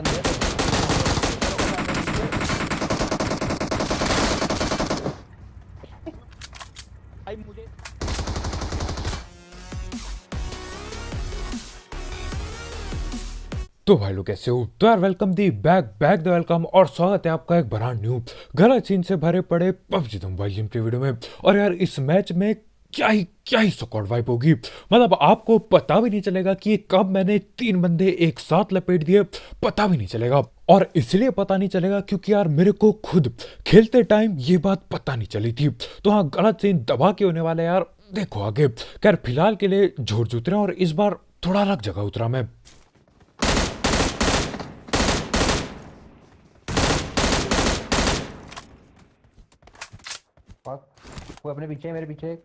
बंदे हैं भाई मुझे। तो भाई लोग कैसे हो? तो यार welcome the back back the welcome और स्वागत है आपका एक ब्रांड न्यू गलत सीन से भरे पड़े पबजी तुम भाई गेम के वीडियो में। और यार इस मैच में क्या ही स्क्वाड वाइप होगी। मतलब आपको पता भी नहीं चलेगा कि कब मैंने 3 बंदे एक साथ लपेट दिए, पता भी नहीं चलेगा। और इसलिए पता नहीं चलेगा क्योंकि यार मेरे को खुद खेलते टाइम ये बात पता नहीं चली थी। तो हाँ, गलत सीन दबा के होने वाला है यार, देखो आगे। खैर फिलहाल के लिए झोर उतरे और इस बार थोड़ा अलग जगह उतरा मैं। वो अपने पीछे है, मेरे पीछे एक।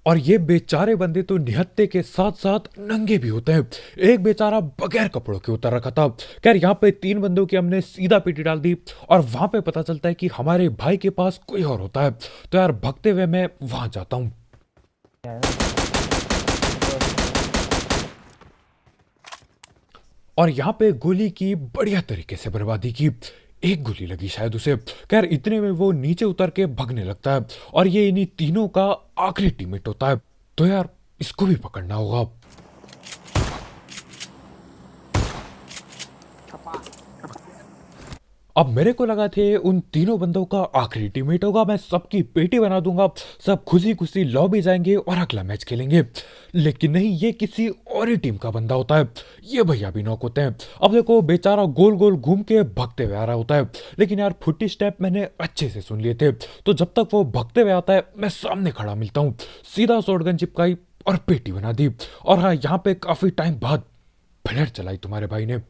और ये बेचारे बंदे तो निहत्थे के साथ साथ नंगे भी होते हैं। एक बेचारा बगैर कपड़ों के उतर रखा था। खैर यहाँ पे 3 बंदों की हमने सीधा पीटी डाल दी और वहां पे पता चलता है कि हमारे भाई के पास कोई और होता है। तो यार भगते हुए मैं वहां जाता हूँ क्या है ना? और यहाँ पे गोली की बढ़िया तरीके से बर्बादी की। एक गोली लगी शायद उसे। खैर इतने में वो नीचे उतर के भगने लगता है और ये इन्हीं तीनों का आखिरी टीममेट होता है। तो यार इसको भी पकड़ना होगा। अब मेरे को लगा थे उन तीनों बंदों का आखिरी टीममेट होगा, मैं सबकी पेटी बना दूंगा, सब खुशी खुशी लॉबी जाएंगे और अगला मैच खेलेंगे। लेकिन नहीं, ये किसी और ही टीम का बंदा होता है। ये भैया भी नॉक होते हैं। अब देखो बेचारा गोल गोल घूम के भगते हुए आ रहा होता है, लेकिन यार फुटी स्टेप मैंने अच्छे से सुन लिए थे। तो जब तक वो भगते हुए आता है मैं सामने खड़ा मिलता हूँ, सीधा शॉटगन चिपकाई और पेटी बना दी। और हाँ, यहाँ पे काफी टाइम बाद फ्लेयर चलाई तुम्हारे भाई ने।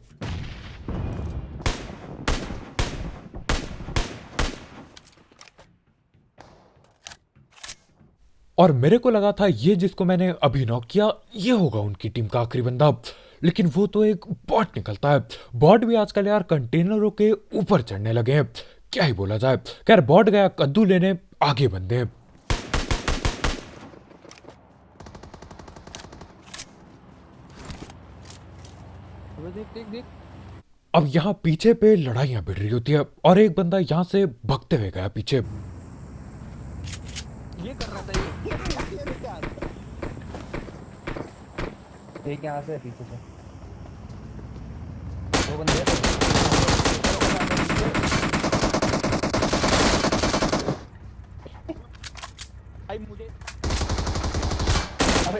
और मेरे को लगा था ये जिसको मैंने अभी नॉक किया ये होगा उनकी टीम का आखिरी बंदा, लेकिन वो तो एक बॉट निकलता है। बॉट भी आजकल यार कंटेनरों के ऊपर चढ़ने लगे हैं, क्या ही बोला जाए। खैर बॉट गया कद्दू लेने, आगे बंदे हैं। अबे देख देख देख। अब यहाँ पीछे पे लड़ाइयां भिड़ रही होती है और एक बंदा यहाँ से भगते हुए गया पीछे। ये कर रहा था ये क्या? एक यहाँ से पीछे से दो बंदे हैं। भाई मुझे। अबे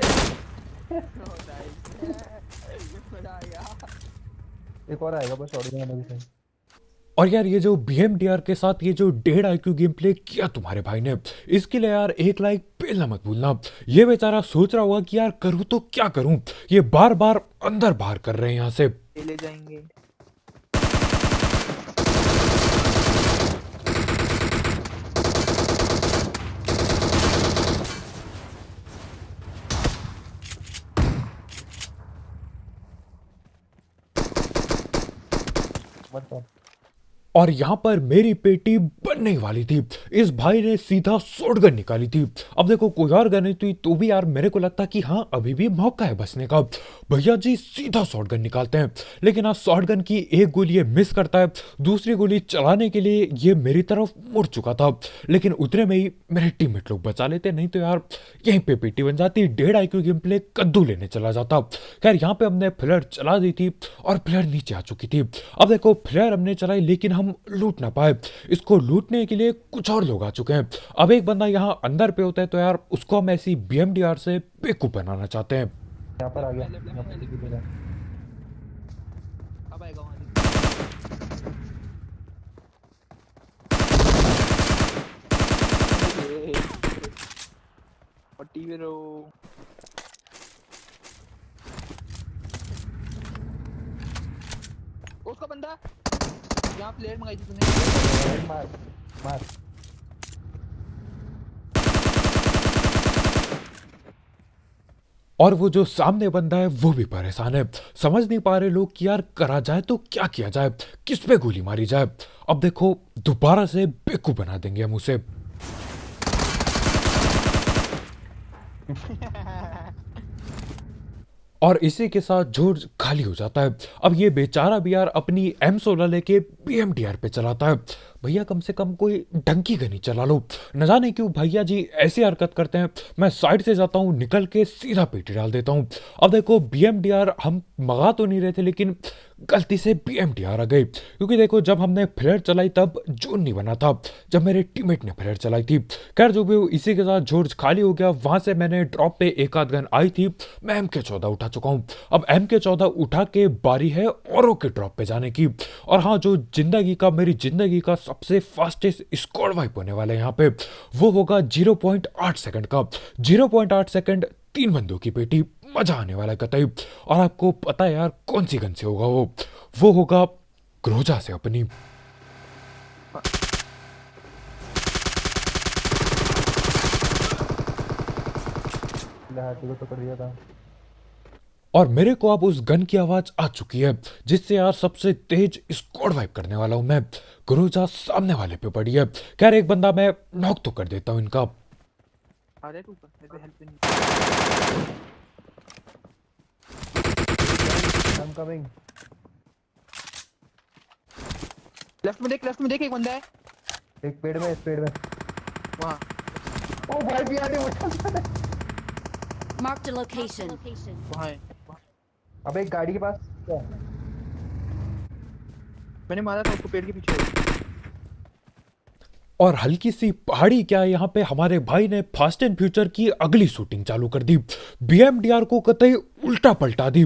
मजा आ गया। एक और आएगा बस, ऑडियो में भी सही। और यार ये जो BMDR के साथ ये जो 1.5 IQ गेम प्ले किया तुम्हारे भाई ने, इसके लिए यार एक लाइक पेलना मत भूलना। ये बेचारा सोच रहा होगा कि यार करूँ तो क्या करूँ, ये बार बार अंदर बाहर कर रहे हैं यहाँ से। ले जाएंगे। मतलब और यहाँ पर मेरी पेटी बनने ही वाली थी, इस भाई ने सीधा शॉटगन निकाली थी। अब देखो कोई और गन नहीं थी तो भी यार मेरे को लगता कि हाँ अभी भी मौका है बचने का। भैया जी सीधा शॉटगन निकालते हैं, लेकिन आज शॉटगन की एक गोली ये मिस करता है, दूसरी गोली चलाने के लिए ये मेरी तरफ मुड़ चुका था, लेकिन उतने में ही मेरे टीममेट लोग बचा लेते, नहीं तो यार यहीं पे पेटी बन जाती। 1.5 IQ गेम प्ले कद्दू लेने चला जाता। खैर यहाँ पे हमने फ्लेयर चला दी थी और फ्लेयर नीचे आ चुकी थी। अब देखो फ्लेयर हमने चलाई लेकिन हम लूट ना पाए, इसको लूटने के लिए कुछ और लोग आ चुके हैं। अब एक बंदा यहाँ अंदर पे होता है, तो यार उसको हम ऐसी BMDR से बेवकूफ बनाना चाहते हैं। यहाँ पर आ गया, यहाँ पर दिख रहा है। अब आएगा वहाँ से। और टीवी रो। उसका बंदा यहाँ प्लेयर मंगाई थी तूने। मार मार। और वो जो सामने बंदा है वो भी परेशान है, समझ नहीं पा रहे लोग कि यार करा जाए तो क्या किया जाए, किस पे गोली मारी जाए। अब देखो दोबारा से बेवकूफ बना देंगे हम उसे। और इसी के साथ जॉर्ज खाली हो जाता है। अब ये बेचारा भी यार अपनी M16 लेके BMDR पे चलाता है। भैया कम से कम कोई ढंग की गनी चला लो। न जाने क्यों भैया जी ऐसी हरकत करते हैं। मैं साइड से जाता हूँ, निकल के सीधा पेटी डाल देता हूँ। अब देखो BMDR हम मंगा तो नहीं रहे थे, लेकिन गलती से BMDR आ गई। क्योंकि देखो जब हमने फ्लेयर चलाई तब जोन नहीं बना था, जब मेरे टीममेट ने फ्लेयर चलाई थी। खैर जो भी हो, इसी के साथ जॉर्ज खाली हो गया। वहां से मैंने ड्रॉप पे एक आध गन आई थी, मैं MK14 उठा चुका हूँ। अब MK14 उठा के बारी है औरों के ड्रॉप पे जाने की। और हाँ, जो मेरी जिंदगी का सबसे फास्टेस्ट स्क्वाड वाइप होने वाला है यहाँ पे, वो होगा 0.8 सेकंड का। 0.8 सेकंड, 3 बंदों की पेटी, मजा आने वाला है कतई। और आपको पता है यार कौन सी गन से होगा वो होगा क्रोजा से अपनी। हाथी को तो कर दिया था। और मेरे को अब उस गन की आवाज आ चुकी है, जिससे यार सबसे तेज स्क्वाड वाइप करने वाला हूं मैं। क्रोजा सामने वाले पे पड़ी है। खैर एक बंदा मैं नॉक तो कर देता हूं इनका। आ रहा है तू ऊपर, मेरे पे हेल्प नहीं। I'm coming। लेफ्ट में देख एक बंदा है। एक पेड़ में, इस पेड़ में। वहाँ। ओ भाई भी आने उठा। Marked a location. वहाँ है। अबे एक गाड़ी के पास क्या? मैंने मारा था उसको पेड़ के पीछे। और हल्की सी पहाड़ी क्या, यहाँ पे हमारे भाई ने फास्ट एंड फ्यूचर की अगली शूटिंग चालू कर दी। BMDR को कतई उल्टा पलटा दी।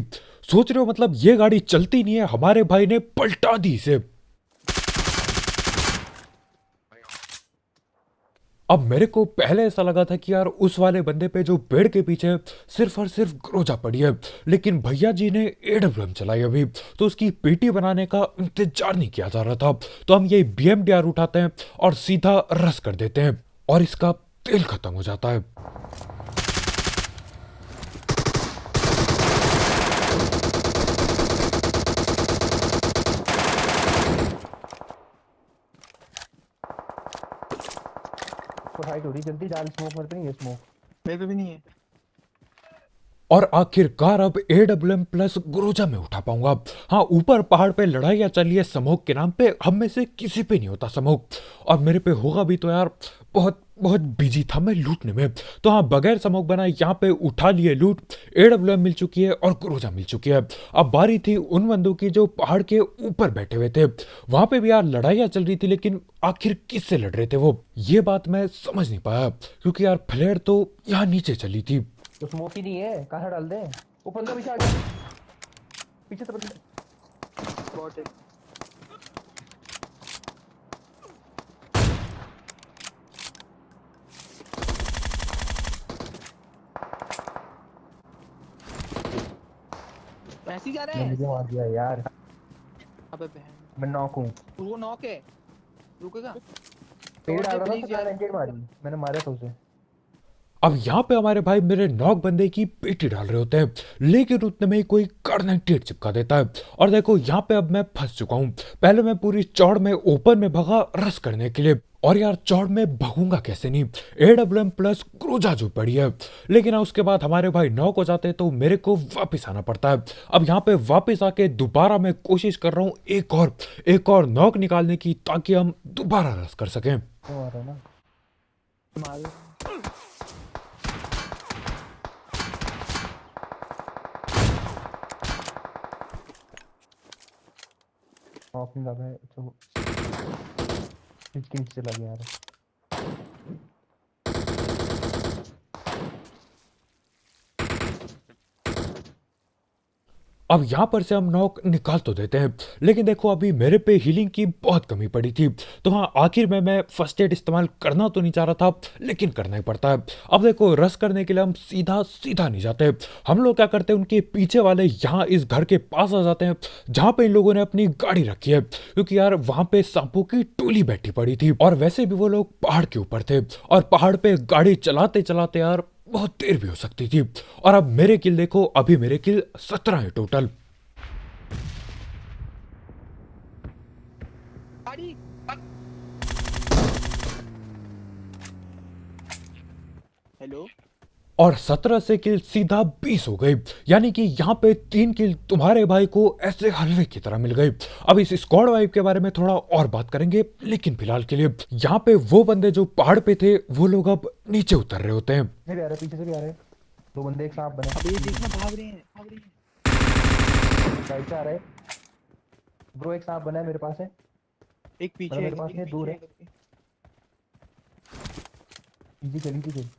सोच रहे हो मतलब ये गाड़ी चलती नहीं है, हमारे भाई ने पलटा दी इसे। अब मेरे को पहले ऐसा लगा था कि यार उस वाले बंदे पे जो पेड़ के पीछे सिर्फ और सिर्फ क्रोजा पड़ी है, लेकिन भैया जी ने AWM चलाई अभी, तो उसकी पेटी बनाने का इंतजार नहीं किया जा रहा था। तो हम ये BMDR उठाते हैं और सीधा रस कर देते हैं, और इसका तेल खत्म हो जाता है। फाइट हो रही, जल्दी डाल स्मोक, मरते नहीं है स्मोक। मेरे पे भी नहीं है। और आखिरकार अब AWM प्लस गुरोजा में उठा पाऊंगा। हाँ, ऊपर पहाड़ पे लड़ाइयाँ चली है समोक के नाम पे, हम में से किसी पे नहीं होता समोक, और मेरे पे होगा भी तो यार बहुत बहुत बिजी था मैं लूटने में। तो हाँ, बगैर समोक बनाए यहाँ पे उठा लिए लूट। AWM मिल चुकी है और गुरोजा मिल चुकी है। अब बारी थी उन बंदों की जो पहाड़ के ऊपर बैठे हुए थे। वहां पे भी यार लड़ाइयाँ चल रही थी, लेकिन आखिर किससे लड़ रहे थे वो, ये बात मैं समझ नहीं पाया, क्योंकि यार फ्लेयर तो यहाँ नीचे चली थी। तो स्मोक ही नहीं है, कहाँ डाल दे? वो बंदा पीछे आ गया, पीछे से बंदा बॉट है। ऐसे ही जा रहा है। मुझे मार दिया यार। अबे बहन, मैं नॉक हूँ। वो नॉक है, रुकेगा। पेड़ डाल रहा था, मैंने मारी, मैंने मारा था उसे। अब यहाँ पे हमारे भाई मेरे नॉक बंदे की पेटी डाल रहे होते हैं, लेकिन उतने में ही कोई कार्नेटेड चिपका देता है। और देखो यहाँ पे अब मैं फंस चुका हूँ। पहले मैं पूरी चौड़ में ओपन में भगा रस करने के लिए, और यार चौड़ में भगूंगा कैसे नहीं, AWM प्लस क्रूजा जो पड़ी है। लेकिन उसके बाद हमारे भाई नॉक हो जाते हैं, तो मेरे को वापस आना पड़ता है। अब यहाँ पे वापस आके दोबारा मैं कोशिश कर रहा हूँ एक और नॉक निकालने की, ताकि हम दोबारा रस कर सकें। नहीं लगा है तो इसके नीचे चला गया यार। अब यहाँ पर से हम नॉक निकाल तो देते हैं, लेकिन देखो अभी मेरे पे हीलिंग की बहुत कमी पड़ी थी। तो हाँ, आखिर में मैं फर्स्ट एड इस्तेमाल करना तो नहीं चाह रहा था, लेकिन करना ही पड़ता है। अब देखो रस करने के लिए हम सीधा सीधा नहीं जाते, हम लोग क्या करते हैं, उनके पीछे वाले यहाँ इस घर के पास आ जाते हैं, जहाँ पे इन लोगों ने अपनी गाड़ी रखी है। क्योंकि यार वहाँ पे सांपों की टोली बैठी पड़ी थी, और वैसे भी वो लोग पहाड़ के ऊपर थे, और पहाड़ पे गाड़ी चलाते चलाते यार बहुत देर भी हो सकती थी। और अब मेरे किल देखो, अभी मेरे किल 17 है टोटल। हेलो और 17 से किल सीधा 20 हो गई, यानी कि यहाँ पे 3 किल तुम्हारे भाई को ऐसे हलवे की तरह मिल गई। अब इस स्क्वाड वाइब के बारे में थोड़ा और बात करेंगे, लेकिन फिलहाल के लिए यहाँ पे वो बंदे जो पहाड़ पे थे वो लोग अब नीचे उतर रहे होते हैं। भी आ रहे, पीछे से भी आ रहे, दो बंदे एक साथ बने। अबे ये देखना, भाग रहे हैं। साइड से आ रहे ब्रो, एक साथ बना है मेरे पास है। एक पीछे मेरे पास नहीं, दूर है। इजी चली थी।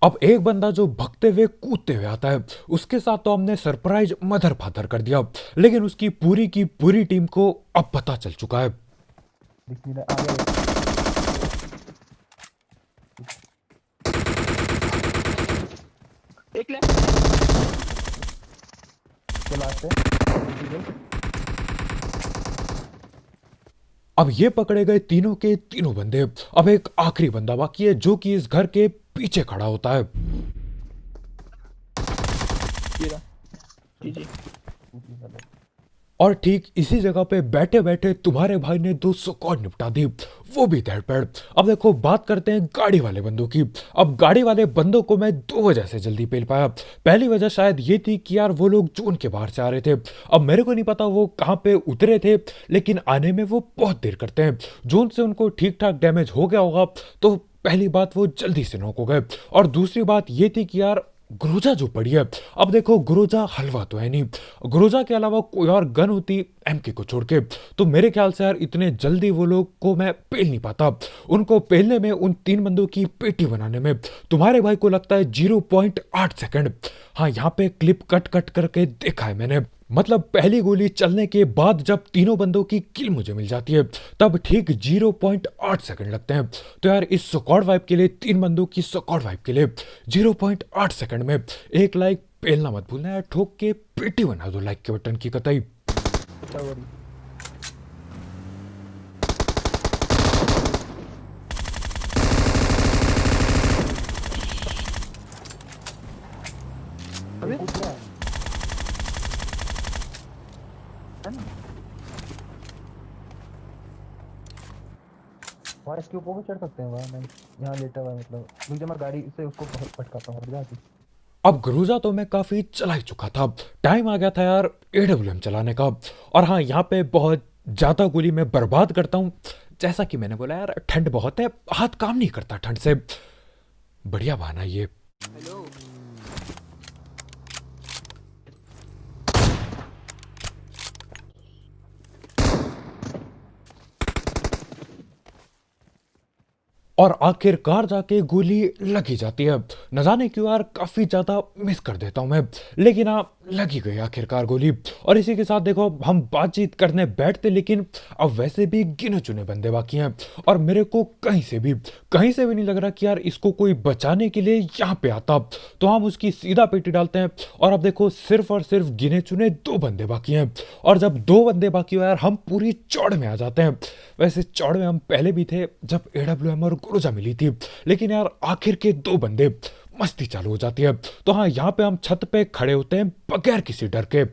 अब एक बंदा जो भगते हुए कूदते हुए आता है, उसके साथ तो हमने सरप्राइज मदर फादर कर दिया, लेकिन उसकी पूरी की पूरी टीम को अब पता चल चुका है। एक लेफ्ट अब ये पकड़े गए तीनों के तीनों बंदे। अब एक आखिरी बंदा बाकी है जो कि इस घर के पीछे खड़ा होता है। और ठीक इसी जगह पे बैठे बैठे तुम्हारे भाई ने 2 स्क्वाड निपटा दी, वो भी धड़पड़। अब देखो बात करते हैं गाड़ी वाले बंदों की। अब गाड़ी वाले बंदों को मैं 2 वजह से जल्दी पेल पाया। पहली वजह शायद ये थी कि यार वो लोग जोन के बाहर से आ रहे थे। अब मेरे को नहीं पता वो कहाँ पे उतरे थे, लेकिन आने में वो बहुत देर करते हैं। जोन से उनको ठीक ठाक डैमेज हो गया होगा, तो पहली बात वो जल्दी से नॉक हो गए। और दूसरी बात ये थी कि यार ग्रोजा जो पड़ी है, अब देखो ग्रोजा हलवा तो है नहीं, ग्रोजा के अलावा कोई और गन होती एमके को छोड़ के, तो मेरे ख्याल से यार इतने जल्दी वो लोग को मैं पेल नहीं पाता। उनको पेलने में, उन 3 बंदों की पेटी बनाने में तुम्हारे भाई को लगता है 0.8 सेकंड। हाँ, यहाँ पे क्लिप कट कट करके देखा है मैंने। मतलब पहली गोली चलने के बाद जब तीनों बंदों की किल मुझे मिल जाती है, तब ठीक 0.8 सेकंड लगते हैं। तो यार इस स्क्वाड वाइब के लिए, 3 बंदों की स्क्वाड वाइब के लिए 0.8 सेकंड में एक लाइक पेलना मत भूलना यार। ठोक के पेटी बना दो लाइक के बटन की कतई। और इसके ऊपर चढ़ सकते हैं वहाँ, मैं यहाँ लेटा हुआ, मतलब मुझे मैं गाड़ी से उसको पटकाता हूँ जाके। अब ग्रोजा तो मैं काफी चला ही चुका था, टाइम आ गया था यार AWM चलाने का। और हाँ, यहाँ पे बहुत ज्यादा गोली मैं बर्बाद करता हूँ। जैसा कि मैंने बोला यार, ठंड बहुत है, हाथ काम नहीं करता ठंड से। बढ़िया बहाना ये। हेलो और आखिरकार जाके गोली लगी जाती है। न जाने क्यों यार काफी ज्यादा मिस कर देता हूं मैं, लेकिन हाँ लगी गई आखिरकार गोली। और इसी के साथ देखो हम बातचीत करने बैठते, लेकिन अब वैसे भी गिने चुने बंदे बाकी हैं। और मेरे को कहीं से भी नहीं लग रहा कि यार इसको कोई बचाने के लिए यहाँ पे आता। तो हम उसकी सीधा पेटी डालते हैं। और अब देखो सिर्फ और सिर्फ गिने चुने 2 बंदे बाकी हैं। और जब 2 बंदे बाकी हो यार, हम पूरी चौड़ में आ जाते हैं। वैसे चौड़ में हम पहले भी थे जब AWM और ग्रोजा मिली थी, लेकिन यार आखिर के 2 बंदे, मस्ती चालू हो जाती है। तो हाँ, यहाँ पे हम छत पे खड़े होते हैं बगैर किसी डर के।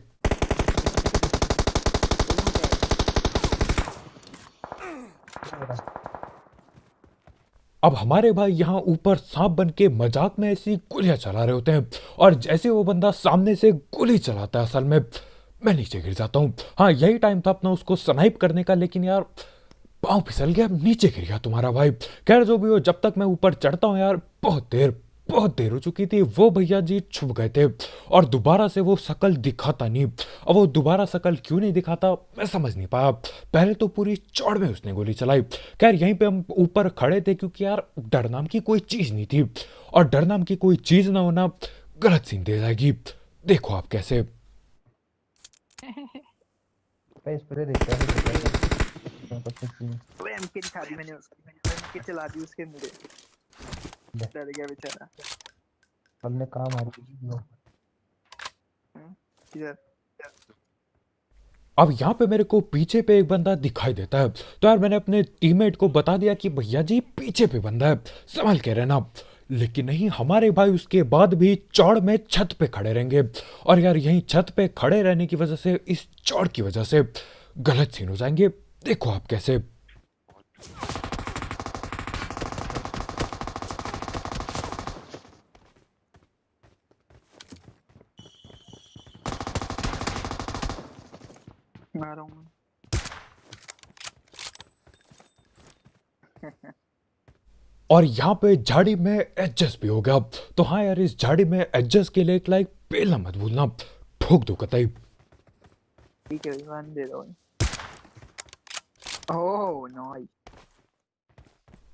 अब हमारे भाई यहाँ ऊपर सांप बन के मजाक में ऐसी गोलियां चला रहे होते हैं। और जैसे वो बंदा सामने से गोली चलाता है, असल में मैं नीचे गिर जाता हूँ। हाँ, यही टाइम था अपना उसको स्नाइप करने का, लेकिन यार पाँव फिसल गया, नीचे गिर गया तुम्हारा भाई। खैर जो भी हो, जब तक मैं ऊपर चढ़ता हूँ यार, बहुत देर हो चुकी थी। वो भैया जी छुप गए थे और दोबारा से वो शकल दिखाता नहीं। अब वो दोबारा शकल क्यों नहीं दिखाता मैं समझ नहीं पाया। पहले तो पूरी चौड़ में उसने गोली चलाई। खैर यहीं पे हम ऊपर खड़े थे, क्योंकि यार डर नाम की कोई चीज नहीं थी, और डर नाम की कोई चीज ना होना गलत सीन दे जाएगी। देखो आप कैसे स्प्रे देखता है। वो एमके दिखा दी मैंने उसकी, एमके चला दी उसके मुंह पे, डर गया बेचारा। हमने काम आ रही इधर। अब यहाँ पे मेरे को पीछे पे एक बंदा दिखाई देता है। तो यार मैंने अपने टीममेट को बता दिया कि भैया जी पीछे पे बंदा है, संभल के रहना। लेकिन नहीं, हमारे भाई उसके बाद भी चौड़ में छत पे खड़े रहेंगे। और यार यहीं छत पे खड़े रहने की वजह से, इस चौड़ की वजह से गलत सीन हो जाएंगे। देखो आप कैसे। आ रहा हूँ और यहाँ पे झाड़ी में एडजस्ट भी हो गया। तो हाँ यार, इस झाड़ी में एडजस्ट के लिए एक लाइक पेलना मत भूलना, ठोक दो कतई। ठीक है वन दे दो। Oh nice.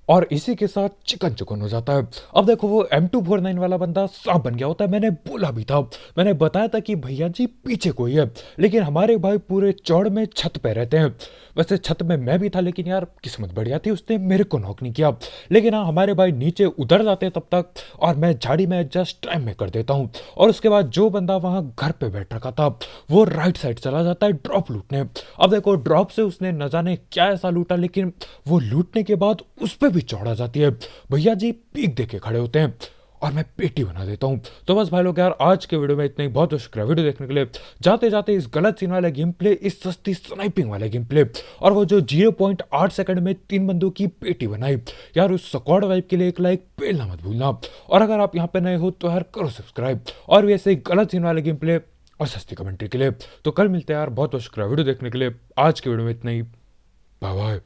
और इसी के साथ चिकन चिकन हो जाता है। अब देखो वो M249 वाला बंदा सांप बन गया होता है। मैंने बोला भी था, मैंने बताया था कि भैया जी पीछे कोई है, लेकिन हमारे भाई पूरे चौड़ में छत पे रहते हैं। वैसे छत में मैं भी था, लेकिन यार किस्मत बढ़िया थी, उसने मेरे को नॉक नहीं किया। लेकिन हाँ, हमारे भाई नीचे उतर जाते हैं तब तक, और मैं झाड़ी में एडजस्ट टाइम में कर देता हूँ। और उसके बाद जो बंदा वहाँ घर पे बैठ रखा था वो राइट साइड चला जाता है ड्रॉप लूटने। अब देखो ड्रॉप से उसने न जाने क्या ऐसा लूटा, लेकिन वो लूटने के बाद उस पर भी चौड़ा जाती है। भैया जी पीक देके खड़े होते हैं और मैं पेटी बना देता हूं। तो बस भाई लोग यार, आज के वीडियो में इतना ही। बहुत बहुत शुक्रिया वीडियो देखने के लिए। जाते जाते इस गलत सीन वाले गेम प्ले, इस सस्ती स्नाइपिंग वाले गेम प्ले, और वो जो 0.8 सेकंड में 3 बंदों की पेटी बनाई, यार उस स्क्वाड वाइब के लिए एक लाइक पेलना मत भूलना। और अगर आप यहाँ पे नए हो तो यार करो सब्सक्राइब, और भी ऐसे गलत सीन वाले गेम प्ले और सस्ती कमेंट्री के लिए। तो कल मिलते हैं यार। बहुत बहुत शुक्रिया वीडियो देखने के लिए। आज के वीडियो में इतना ही। Bye bye.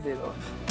दे दो।